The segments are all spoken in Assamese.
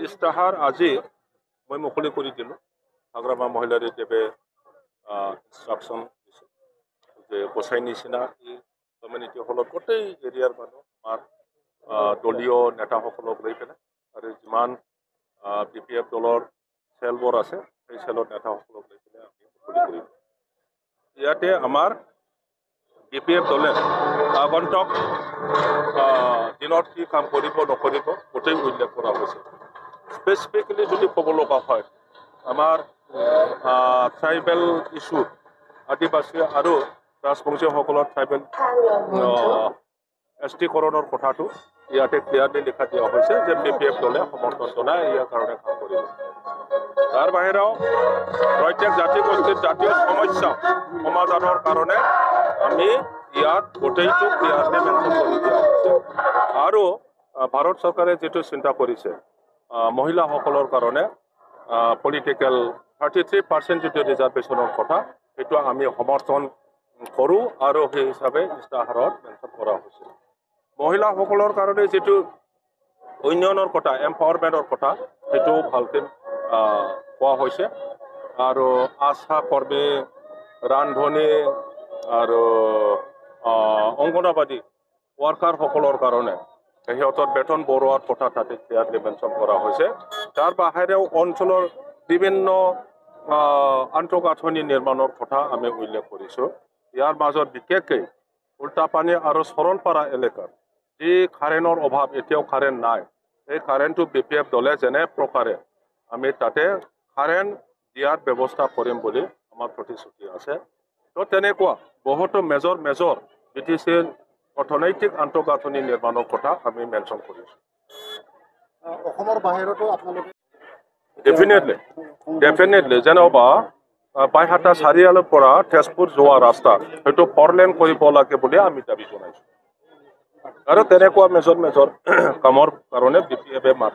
ইস্তাহাৰ আজি মই মুকলি কৰি দিলোঁ হাগ্ৰামা মহিলাৰ দেৱে ইনষ্ট্ৰাকশ্যন দিছে যে গোসাই নিচিনা এই কমিউনিটি হলত গোটেই এৰিয়াৰ মানুহ আমাৰ দলীয় নেতাসকলক লৈ পেলাই আৰু যিমান BPF দলৰ চেলবোৰ আছে সেই চেলৰ নেতাসকলক লৈ পেলাই আমি মুকলি কৰিম ইয়াতে আমাৰ BPF দলে আগন্তুক দিনত কি কাম কৰিব নকৰিব গোটেই উল্লেখ কৰা হৈছে স্পেচিফিকেলি যদি ক'ব লগা হয় আমাৰ ট্ৰাইবেল ইছ্যু আদিবাসী আৰু ৰাজবংশীসকলৰ ট্ৰাইবেল এছটিকৰণৰ কথাটো ইয়াতে ক্লিয়াৰলি লিখা দিয়া হৈছে যে BPF দলে সমৰ্থন জনাই ইয়াৰ কাৰণে কাম কৰিব তাৰ বাহিৰেও প্ৰত্যেক জাতি গোষ্ঠীৰ জাতীয় সমস্যা সমাধানৰ কাৰণে আমি ইয়াত গোটেইটো ক্লিয়াৰলি মেনশ্যন কৰি দিয়া হৈছে আৰু ভাৰত চৰকাৰে যিটো চিন্তা কৰিছে মহিলাসকলৰ কাৰণে পলিটিকেল 33% যিটো ৰিজাৰ্ভেশ্যনৰ কথা সেইটো আমি সমৰ্থন কৰোঁ আৰু সেই হিচাপে ইস্তাহাৰত মেনশ্যন কৰা হৈছে মহিলাসকলৰ কাৰণে যিটো উন্নয়নৰ কথা এম্পাৱাৰমেণ্টৰ কথা সেইটো ভালকৈ কোৱা হৈছে আৰু আশা কৰ্মী ৰান্ধনী আৰু অংগনবাদী ৱাৰ্কাৰসকলৰ কাৰণে সিহঁতৰ বেতন বঢ়োৱাৰ কথা তাতে ক্লিয়াৰলি মেনশ্যন কৰা হৈছে তাৰ বাহিৰেও অঞ্চলৰ বিভিন্ন আন্তঃগাঁথনি নিৰ্মাণৰ কথা আমি উল্লেখ কৰিছোঁ ইয়াৰ মাজত বিশেষকৈ উল্টাপানী আৰু সৰলপাৰা এলেকাৰ যি কাৰেণ্টৰ অভাৱ এতিয়াও কাৰেণ্ট নাই এই কাৰেণ্টটো BPF দলে যেনে প্ৰকাৰে আমি তাতে কাৰেণ্ট দিয়াৰ ব্যৱস্থা কৰিম বুলি আমাৰ প্ৰতিশ্ৰুতি আছে তো তেনেকুৱা বহুতো মেজৰ BTCৰ অৰ্থনৈতিক আন্তঃগাঁথনি নিৰ্মাণৰ কথা আমি মেনশ্যন কৰিছোঁ অসমৰ বাহিৰতো আপোনালোকে ডেফিনেটলি যেনেবা বাইহাটা চাৰিআলিৰ পৰা তেজপুৰ যোৱা ৰাস্তা সেইটো 4 লেন কৰিব লাগে বুলি আমি দাবী জনাইছোঁ আৰু তেনেকুৱা মেজৰ কামৰ কাৰণে BPF-এ মাত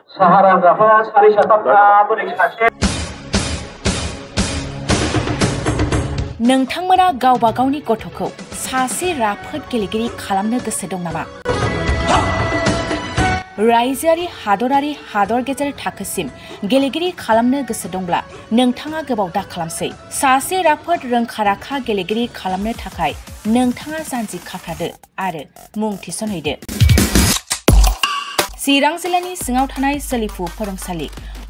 नोंथांमोना गावबा गावनि गथ'खौ सासे राफोद गेलेगिरि खालामनो गोसो दं नामा? रायजोआरि हादरारि हादर गेजेर थाखोसिम गेलेगिरि खालामनो गोसो दंब्ला नोंथाङा गोबाव दा खालामसै सासे राफोद रोंखा-राखा गेलेगिरि खालामनो थाखाय नोंथाङा जानजि खाफ्रादो आरो मुं थिसनहैदो चिरां जिल्लानि सिङाव थानाय सोलिफु फोरोंसालि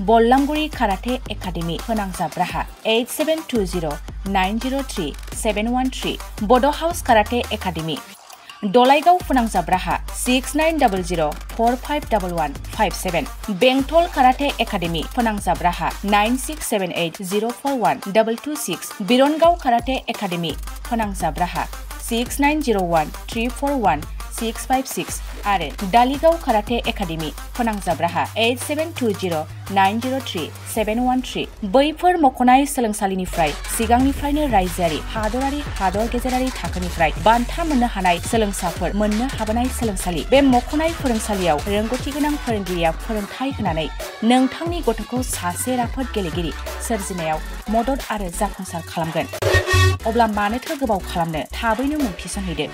बल्लामगुरि काराटे एकाडेमि फोनांजाब राहा 8720903713 बड' हाउस काराटे एकाडेमि दलाइगाव फोनांजाब राहा 6900451157 बेंटल काराटे एकाडेमि फोनांजाब राहा 9678041226 बिरनगाव काराटे एकाडेमि फोनांजाब राहा 6901341656 आरो डालिगाव काराटे एकाडेमि फोनांजाब राहा 8720903713 बैफोर मख'नाय सोलोंसालिनिफ्राय सिगांनिफ्रायनो रायजोआरि हादरारि हादर गेजेरारि थाखोनिफ्राय बान्था मोननो हानाय सोलोंसाफोर मोननो हाबोनाय सोलोंसालि बे मख'नाय फोरोंसालियाव रोंगौथि गोनां फोरोंगिरिया फोरोंथाय होनानै नोंथांनि गथ'खौ सासे राफोद गेलेगिरि सोरजिनायाव मदद आरो जाफुंसार खालामगोन अब्ला मानोथो गोबाव खालामनो थाबैनो मुं थिसनहैदो